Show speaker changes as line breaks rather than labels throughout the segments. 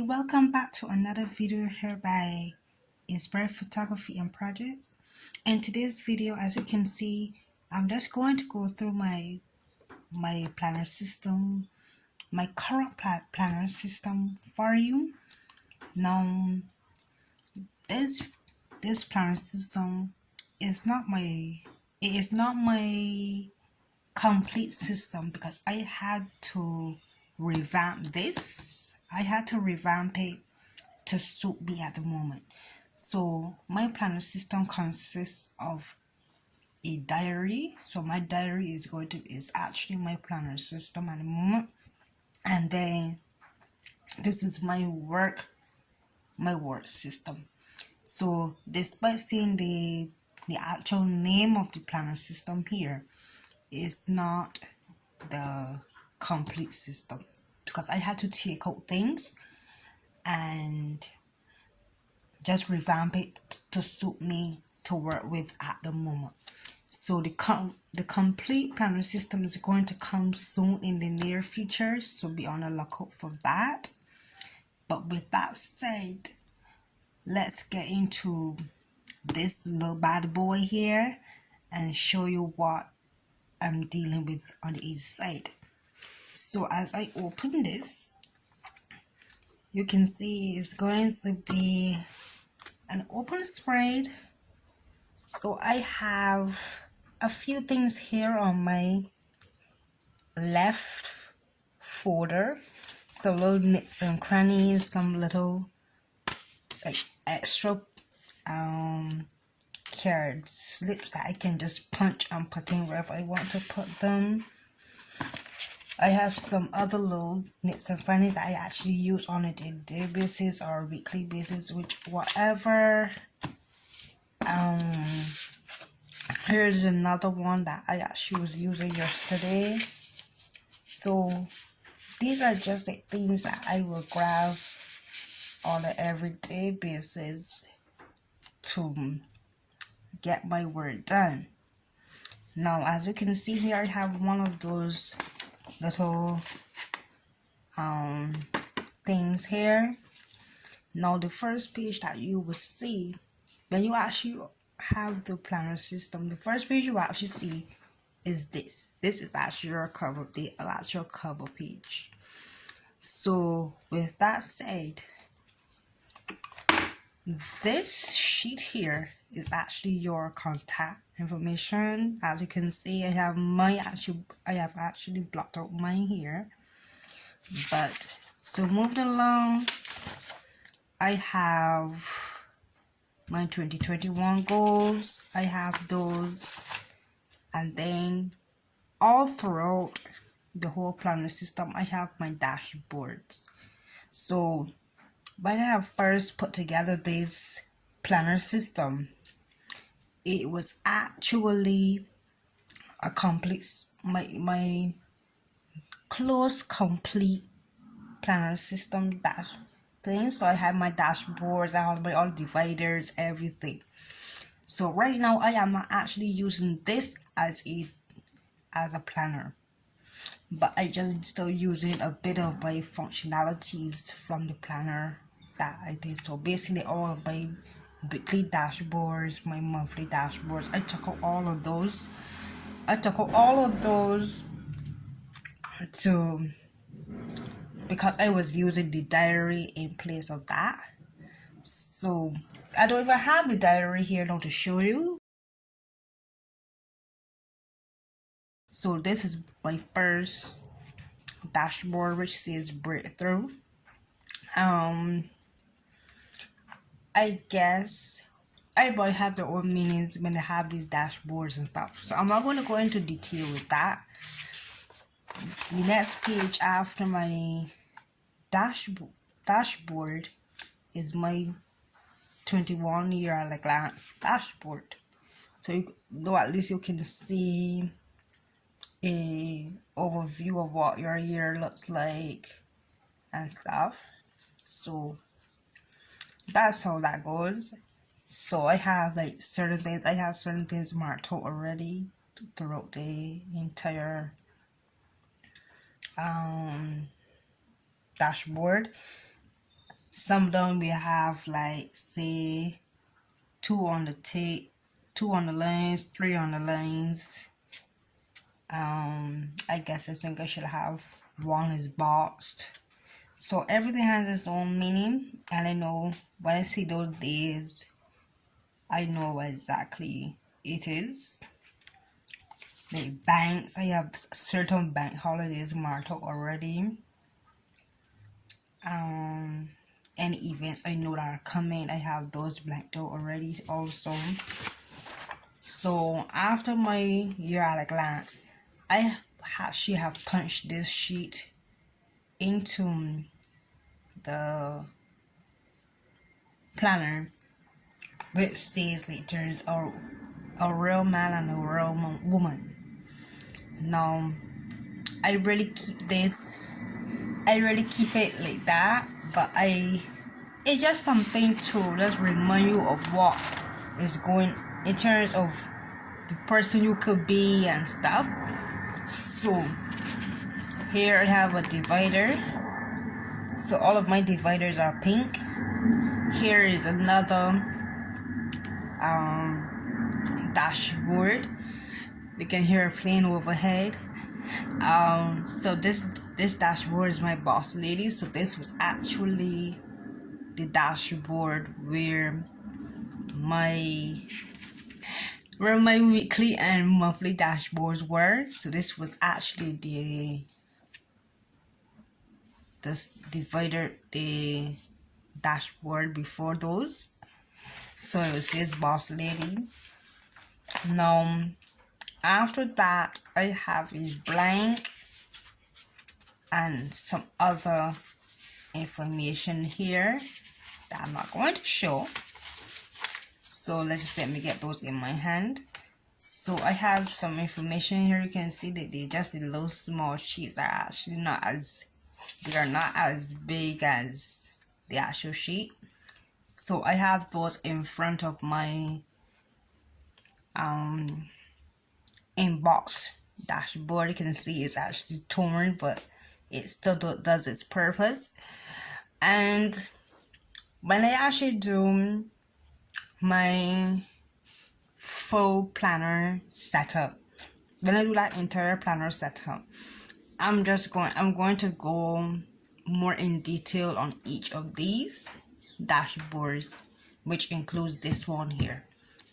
welcome back to another video here by Inspired Photography and Projects. In today's video, as you can see, I'm just going to go through my planner system, my current planner system for you. Now, this planner system is not my complete system because I had to revamp this. I had to revamp it to suit me at the moment. So my planner system consists of a diary. So my diary is actually my planner system at the moment. And then this is my work system. So despite seeing the actual name of the planner system here, is not the complete system because I had to take out things and just revamp it to suit me to work with at the moment. So the complete planner system is going to come soon in the near future, so be on the lookout for that. But with that said, let's get into this little bad boy here and show you what I'm dealing with on the inside. So as I open this, you can see it's going to be an open spread. So I have a few things here on my left folder, so little nits and crannies, some little extra card slips that I can just punch and put in wherever I want to put them. I have some other little nits and crannies that I actually use on a day-to-day basis or weekly basis, which whatever. Here's another one that I actually was using yesterday. So these are just the things that I will grab on an everyday basis to get my work done. Now, as you can see here, I have one of those little things here. Now, the first page that you will see when you actually have the planner system, the first page you actually see is this. This is actually your cover, the actual cover page. So, with that said, this sheet here is actually your contact information. As you can see, I have actually blocked out mine here. But so moving along, I have my 2021 goals. I have those, and then all throughout the whole planner system, I have my dashboards. So when I have first put together this planner system, it was actually a complete my close complete planner system dash thing. So I have my dashboards, I have my all dividers, everything. So right now I am actually using this as a planner, but I just still using a bit of my functionalities from the planner that I did. So basically all of my weekly dashboards, my monthly dashboards, I took out all of those. Because I was using the diary in place of that. So I don't even have the diary here now to show you. So this is my first dashboard, which says breakthrough. I guess everybody have their own meanings when they have these dashboards and stuff, so I'm not going to go into detail with that. The next page after my dashboard is my 21 year at a glance dashboard, so at least you can see a overview of what your year looks like and stuff. So that's how that goes. So I have certain things marked out already throughout the entire dashboard. Some of them we have like say two on the tape, two on the lines, three on the lines. I guess I think I should have one is boxed. So everything has its own meaning, and I know when I see those days, I know what exactly it is. The banks, I have certain bank holidays marked out already. Any events I know that are coming, I have those blanked out already also. So after my year at a glance, I actually have punched this sheet into the planner, which states that there's a real man and a real woman. Now I really keep this, I really keep it like that, but it's just something to just remind you of what is going in terms of the person you could be and stuff. So here I have a divider, so all of my dividers are pink. Here is another dashboard. You can hear a plane overhead. So this dashboard is my boss lady. So this was actually the dashboard where my weekly and monthly dashboards were. So this was actually the dashboard before those. So it says boss lady. Now after that, I have is blank and some other information here that I'm not going to show. So let me get those in my hand. So I have some information here. You can see that they just the little small sheets are actually they are not as big as the actual sheet. So I have those in front of my inbox dashboard. You can see it's actually torn, but it still does its purpose. And when I actually do my full planner setup, when I do that entire planner setup, I'm going to go more in detail on each of these dashboards, which includes this one here,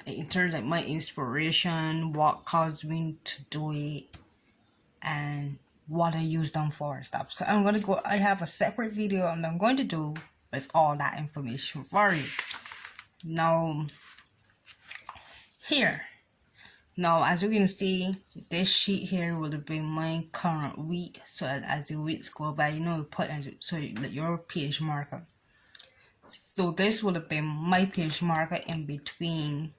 in terms of my inspiration, what caused me to do it, and what I use them for and stuff. So I have a separate video and I'm going to do with all that information for you. Now as you can see, this sheet here will be my current week. So as the weeks go by, you put in your page marker. So this will be my page marker in between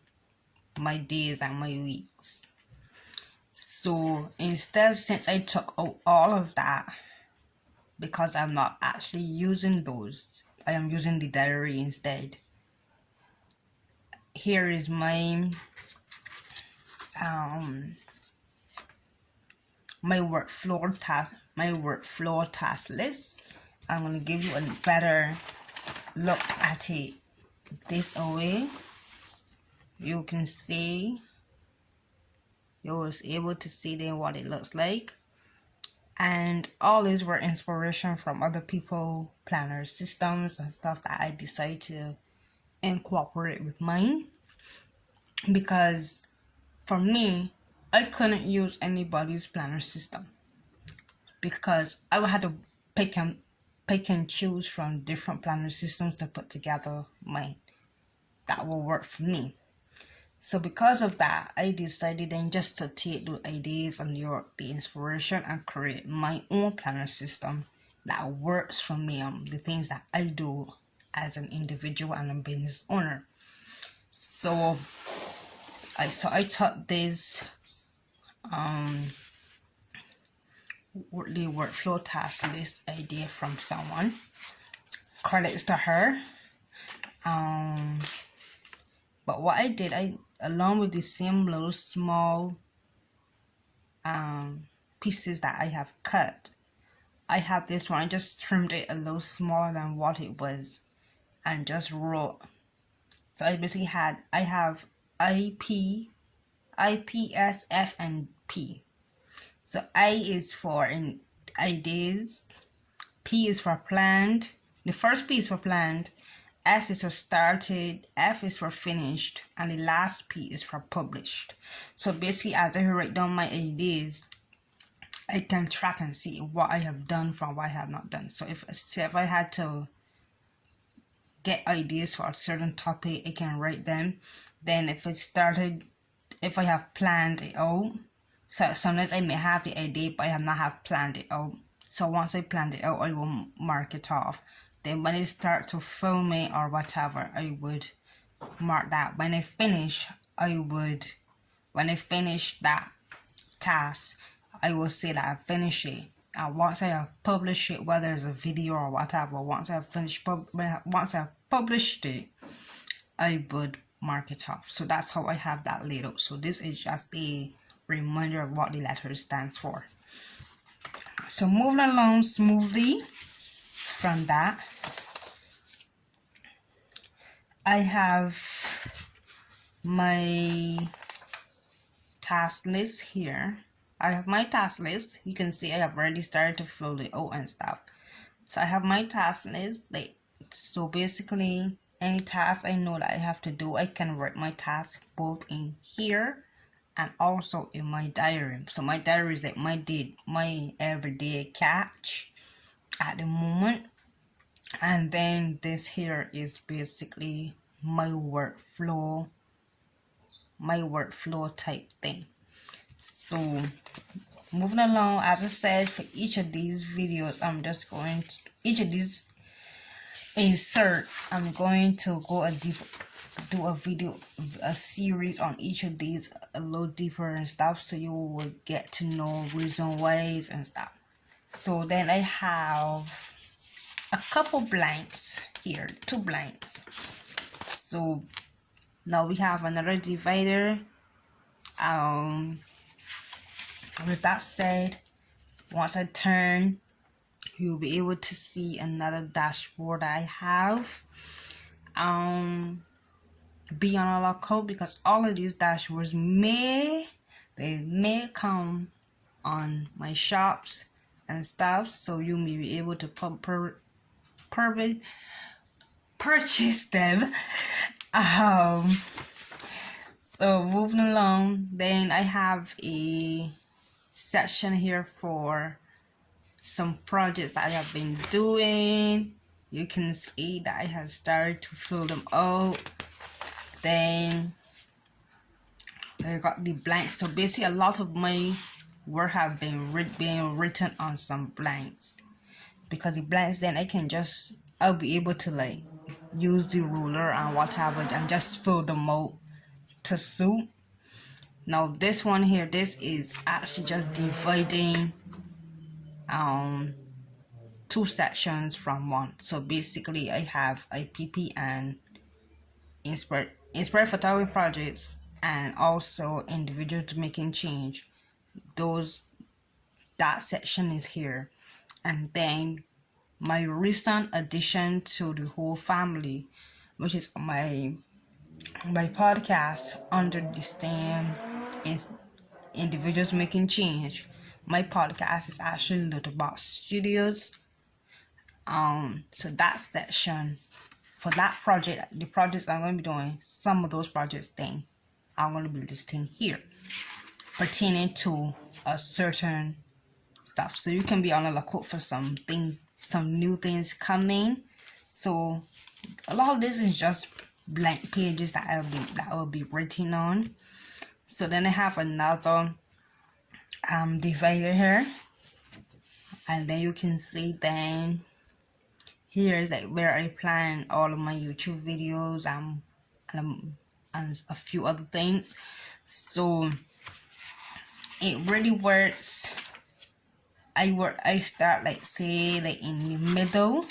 my days and my weeks. So instead, since I took out all of that, because I'm not actually using those, I am using the diary instead. Here is my my workflow task list. I'm gonna give you a better look at it this way. You can see, you was able to see then what it looks like. And all these were inspiration from other people, planner systems and stuff that I decided to incorporate with mine, because for me, I couldn't use anybody's planner system because I would have to pick and choose from different planner systems to put together mine that will work for me. So because of that, I decided then just to take the ideas and the inspiration and create my own planner system that works for me, the things that I do as an individual and a business owner. So I took this the workflow task list idea from someone. Credits to her. But what I did, along with the same little small pieces that I have cut, I have this one. I just trimmed it a little smaller than what it was and just wrote. So I basically I have IP, IPS, F, and P. So I is for ideas, P is for planned. The first P is for planned, S is for started, F is for finished, and the last P is for published. So basically, as I write down my ideas, I can track and see what I have done from what I have not done. So if I had to get ideas for a certain topic, I can write them. Then if I have planned it out, so sometimes I may have the idea but I have not have planned it out. So once I planned it out, I will mark it off. Then when I start to film it or whatever, I would mark that. When I finish that task, I will say that I finished it. And once I have published it, whether it's a video or whatever, once I have published it, I would mark it off. So that's how I have that laid out. So this is just a reminder of what the letter stands for. So moving along smoothly from that, I have my task list here. I have my task list. You can see I have already started to fill it out and stuff. So I have my task list. So basically, any task I know that I have to do, I can write my task both in here and also in my diary. So my diary is like my everyday catch at the moment. And then this here is basically my workflow type thing. So moving along, as I said, for each of these videos, I'm just going to, each of these inserts, I'm going to go a series on each of these a little deeper and stuff, so you will get to know reason whys and stuff. So then I have a couple blanks here, 2 blanks. So now we have another divider. With that said, once I turn, you'll be able to see another dashboard I have. Be on a lookout because all of these dashboards may come on my shops and stuff, so you may be able to purchase them. So moving along, then I have a section here for some projects I have been doing. You can see that I have started to fill them out. Then I got the blanks. So basically, a lot of my work have been written on some blanks, because the blanks, then I'll be able to use the ruler and whatever and just fill them out to suit. Now this one here, this is actually just dividing 2 sections from one. So basically, I have IPP and inspired photography projects, and also individuals making change. That section is here. And then my recent addition to the whole family, which is my podcast under the stem individuals making change. My podcast is actually Little Box Studios. So that section for that project, the projects I'm going to be doing, some of those projects thing I'm going to be listing here pertaining to a certain stuff. So you can be on a lookout for some new things coming. So a lot of this is just blank pages that will be written on. So then I have another divider here, and then you can see then here is where I plan all of my YouTube videos and a few other things. So it really works. I start in the middle.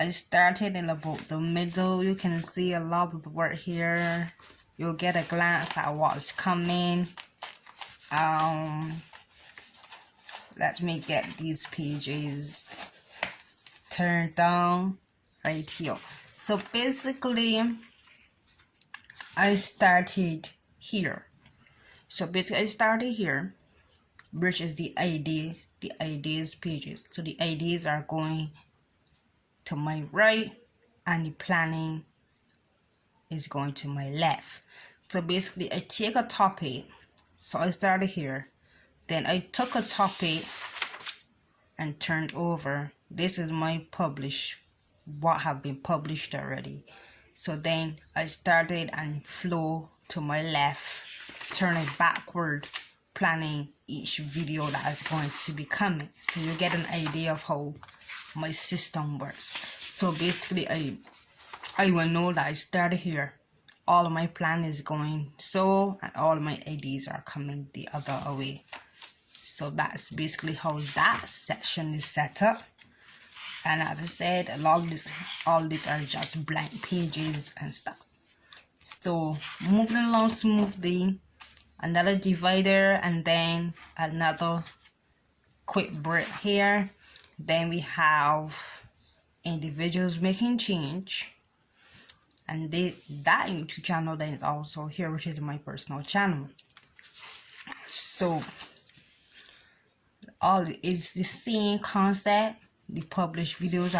I started in about the middle. You can see a lot of the work here. You'll get a glance at what's coming. Let me get these pages turned down. right here. So basically I started here. So basically I started here, which is the ideas pages. So the ideas are going to my right and the planning is going to my left. So basically I take a topic. So I started here, then I took a topic and turned over. This is my published, what have been published already. So then I started and flow to my left, turn it backward, planning each video that is going to be coming. So you get an idea of how my system works. So basically I will know that I started here, all of my plan is going so, and all of my ideas are coming the other way. So that's basically how that section is set up. And as I said, all these are just blank pages and stuff. So moving along smoothly, another divider, and then another quick break here. Then we have individuals making change, and that YouTube channel then is also here, which is my personal channel. So all is the same concept. The published videos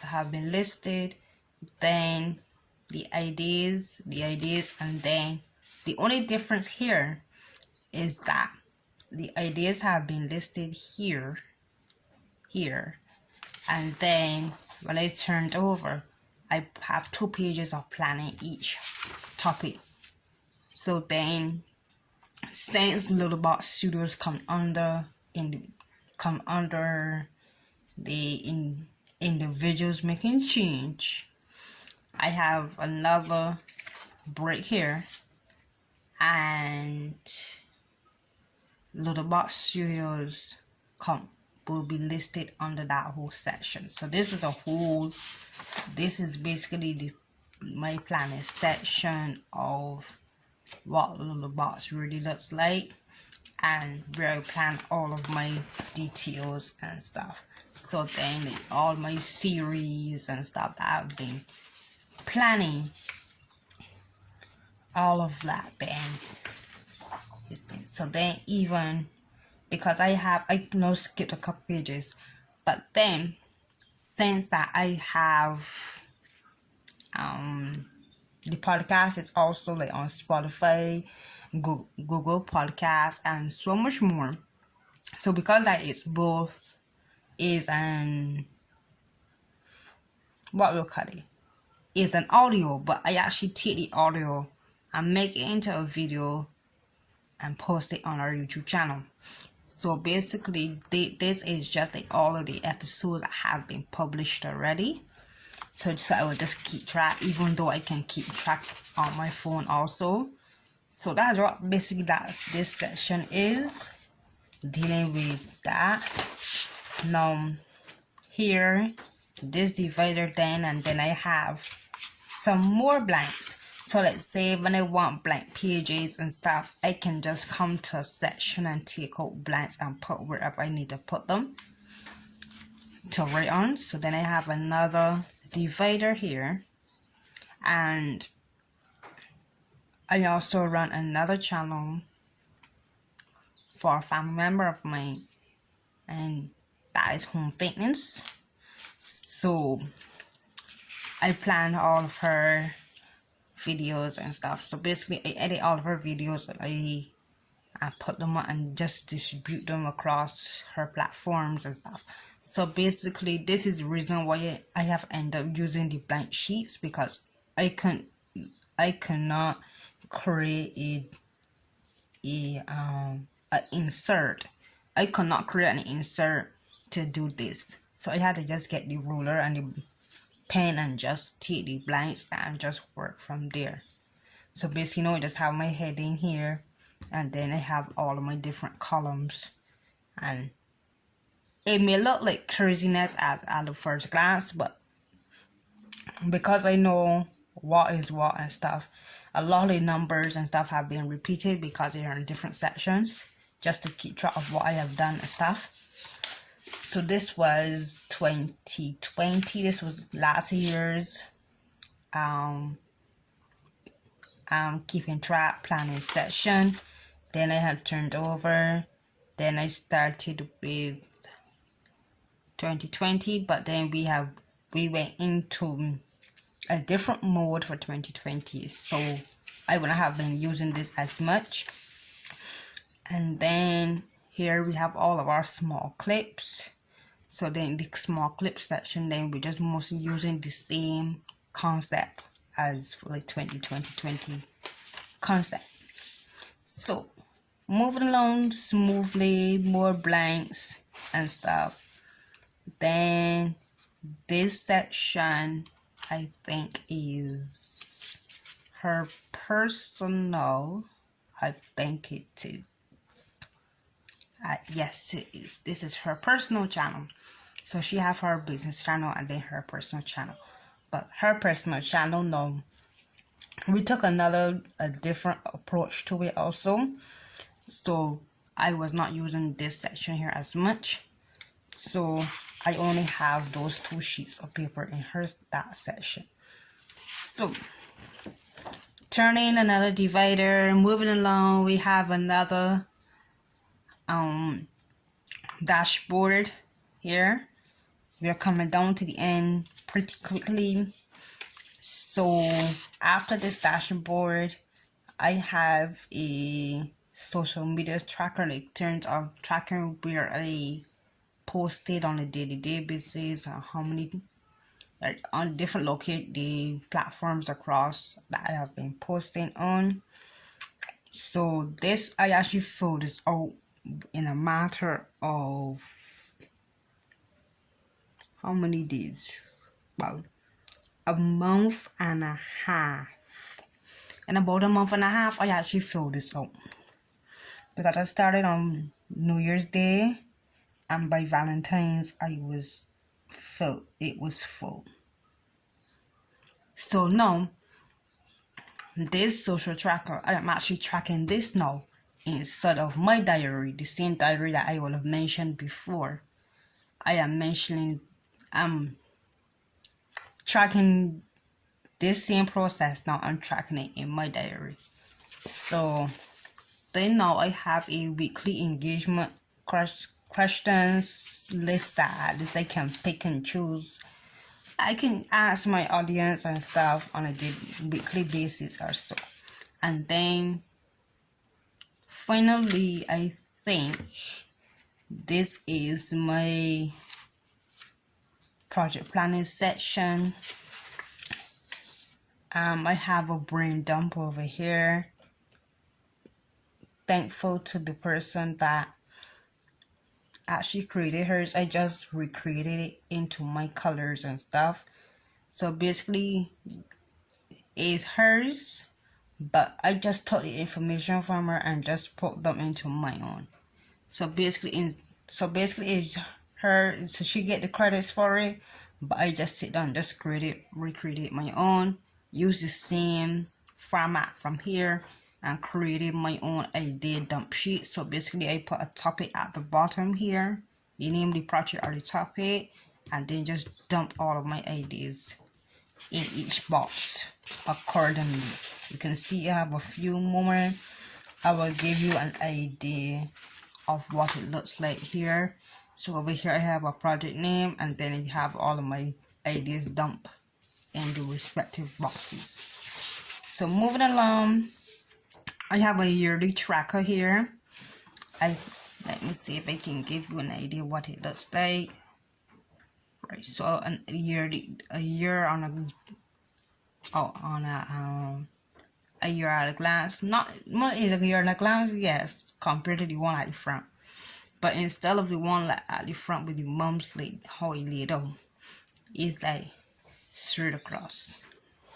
have been listed, then the ideas, and then the only difference here is that the ideas have been listed here, and then when I turned over, I have 2 pages of planning each topic. So then, since Little Box Studios come under the individuals making change, I have another break here, and Little Box Studios will be listed under that whole section. So this is basically my planning section of what Little Box really looks like, and where I plan all of my details and stuff. So then all my series and stuff that I've been planning, all of that then is this. So then, even because I skipped a couple pages, but then since that I have the podcast is also like on Spotify, Google Podcasts, and so much more. So because that is both is an is an audio, but I actually take the audio and make it into a video and post it on our YouTube channel. So basically this is just like all of the episodes that have been published already. So I will just keep track, even though I can keep track on my phone also. So that's what basically this section is dealing with that. Now here, this divider then, and then I have some more blanks. So let's say when I want blank pages and stuff, I can just come to a section and take out blanks and put wherever I need to put them to write on. So then I have another divider here, and I also run another channel for a family member of mine, and that is home fitness. So I plan all of her videos and stuff. So basically I edit all of her videos, I put them on and just distribute them across her platforms and stuff. So basically this is the reason why I have ended up using the blank sheets, because I cannot create a insert. I cannot create an insert to do this. So I had to just get the ruler and the pen and just take the blanks and just work from there. So basically, I just have my heading here, and then I have all of my different columns, and it may look like craziness at the first glance, but because I know what is what and stuff, a lot of the numbers and stuff have been repeated because they are in different sections, just to keep track of what I have done and stuff. So this was 2020. This was last year's keeping track planning session. Then I had turned over. Then I started with 2020, but then we went into a different mode for 2020, so I wouldn't have been using this as much. And then here we have all of our small clips. So then the small clip section, then we're just mostly using the same concept as for like 2020 concept. So moving along smoothly, more blanks and stuff. Then this section I think is her personal. I think it is. Yes, it is. This is her personal channel. So she have her business channel and then her personal channel. But her personal channel, no. We took a different approach to it also. So I was not using this section here as much. So I only have those 2 sheets of paper in that section. So turning another divider, moving along, we have another dashboard here. We are coming down to the end pretty quickly. So after this dashboard, I have a social media tracker, like turns on tracker where I posted on a day-to-day basis how many, like on different the platforms across that I have been posting on. So this, I actually filled this out in a matter of how many days? Well, a month and a half. In about a month and a half, I actually filled this out because I started on New Year's Day, and by Valentine's it was full. So now this social tracker, I am actually tracking this now instead of my diary, the same diary that I will have mentioned before. I'm tracking this same process now. I'm tracking it in my diary. So then now I have a weekly engagement questions list that at least I can pick and choose. I can ask my audience and stuff on a weekly basis or so. And then finally, I think this is my project planning section. I have a brain dump over here. Thankful to the person that actually created hers. I just recreated it into my colors and stuff. So basically it's hers, but I just took the information from her and just put them into my own. So basically it's her, so she get the credits for it, but I just sit down, just recreate my own, use the same format from here, and created my own idea dump sheet. So basically I put a topic at the bottom here, you name the project or the topic, and then just dump all of my ideas in each box accordingly. You can see I have a few more. I will give you an idea of what it looks like here. So over here I have a project name, and then I have all of my ideas dumped in the respective boxes. So moving along, I have a yearly tracker here. Let me see if I can give you an idea what it looks like. Right, so a year a year at a glance. Not a year at a glance, yes, compared to the one at the front. But instead of the one at the front with the months like how it laid out, it's like straight across.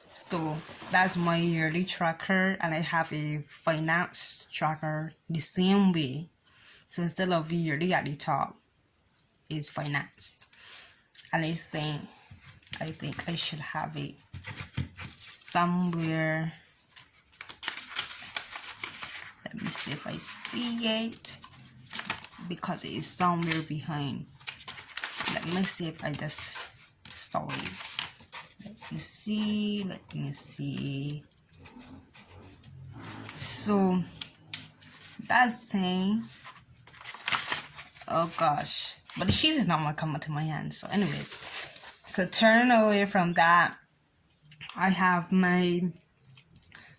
So that's my yearly tracker, and I have a finance tracker the same way. So instead of yearly at the top, it's finance. And I think I should have it somewhere. Let me see if I see it, because it is somewhere behind. let me see if I just saw it. Let me see. So that's saying, oh gosh, but the cheese is not gonna come into my hand. So anyways, so turn away from that, I have my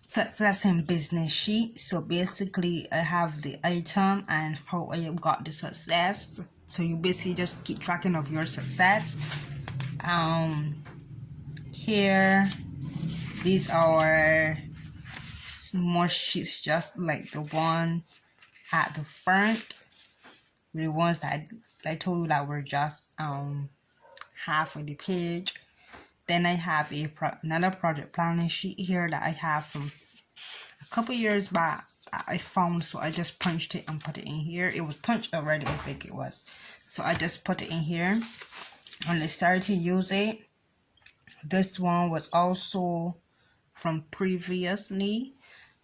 success in business sheet. So basically I have the item and how I got the success. So you basically just keep tracking of your success. Here, these are more sheets just like the one at the front, the ones that I told you that were just half of the page. Then I have another project planning sheet here that I have from a couple years back I found, so I just punched it and put it in here. It was punched already, I think it was, so I just put it in here and I started to use it. This one was also from previously,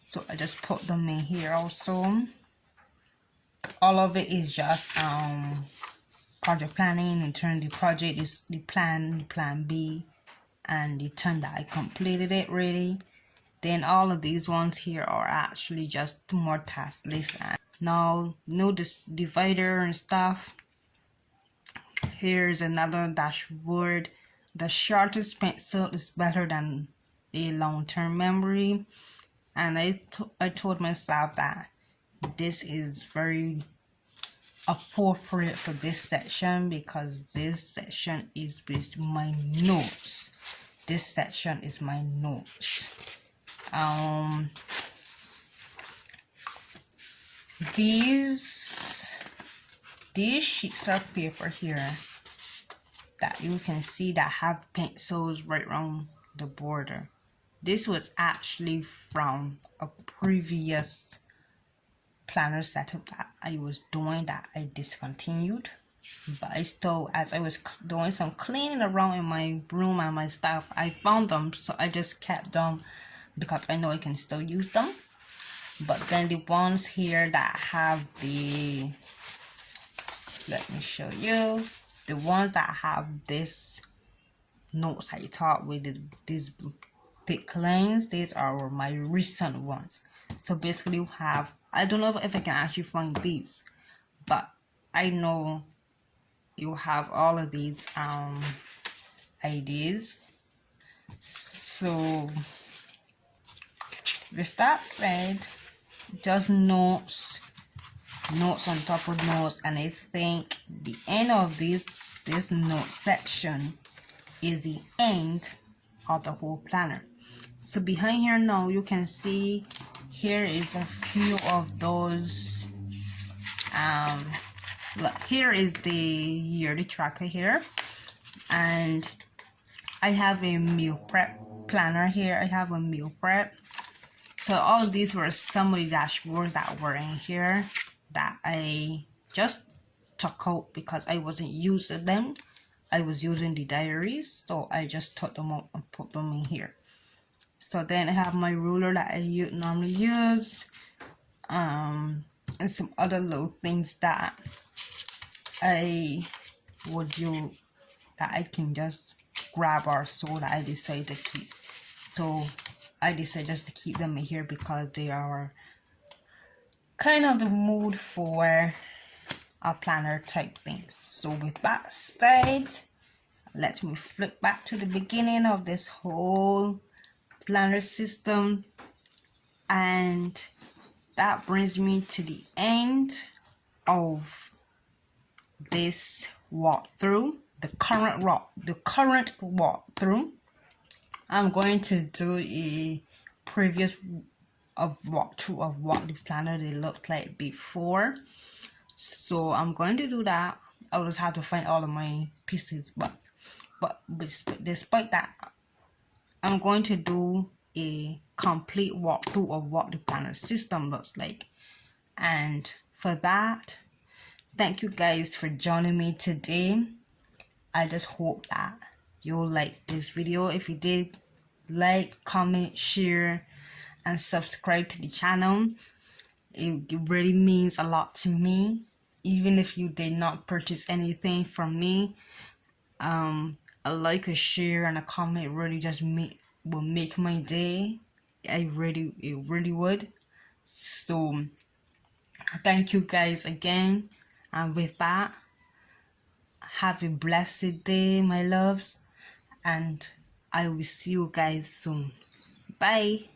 so I just put them in here also. All of it is just project planning, and turn the project is the plan B, and the time that I completed it really. Then all of these ones here are actually just more task lists. And now this divider and stuff. Here's another dashboard. The shortest pencil is better than a long-term memory, and I told myself that this is very appropriate for this section, because this section is based my notes. This section is my notes. These sheets of paper here that you can see that have pencils right around the border. This was actually from a previous planner setup that I was doing that I discontinued, but I still, as I was doing some cleaning around in my room and my stuff, I found them, so I just kept them because I know I can still use them. But then the ones here that have the, let me show you, the ones that have this notes I taught with these thick lines, these are my recent ones. So basically you have, I don't know if I can actually find these, but I know you have all of these ideas. So with that said, just notes on top of notes, and I think the end of this note section is the end of the whole planner. So behind here now you can see here is a few of those. Look, here is the yearly tracker here, and I have a meal prep planner here. I have a meal prep. So all of these were some of the dashboards that were in here that I just took out because I wasn't using them. I was using the diaries, so I just took them out and put them in here. So then I have my ruler that I normally use, and some other little things that I would do that I can just grab, or so that I decide to keep. So I decided just to keep them in here because they are kind of the mood for a planner type thing. So with that said, let me flip back to the beginning of this whole planner system, and that brings me to the end of this walkthrough, the current walkthrough. I'm going to do a previous walkthrough of what the planner they looked like before. So I'm going to do that. I'll just have to find all of my pieces, but despite that, I'm going to do a complete walkthrough of what the planner system looks like. And for that, thank you guys for joining me today. I just hope that you'll like this video. If you did, like, comment, share, and subscribe to the channel. It really means a lot to me. Even if you did not purchase anything from me, A like, a share, and a comment really just will make my day. It really would. So thank you guys again, and with that, have a blessed day, my loves, and I will see you guys soon. Bye.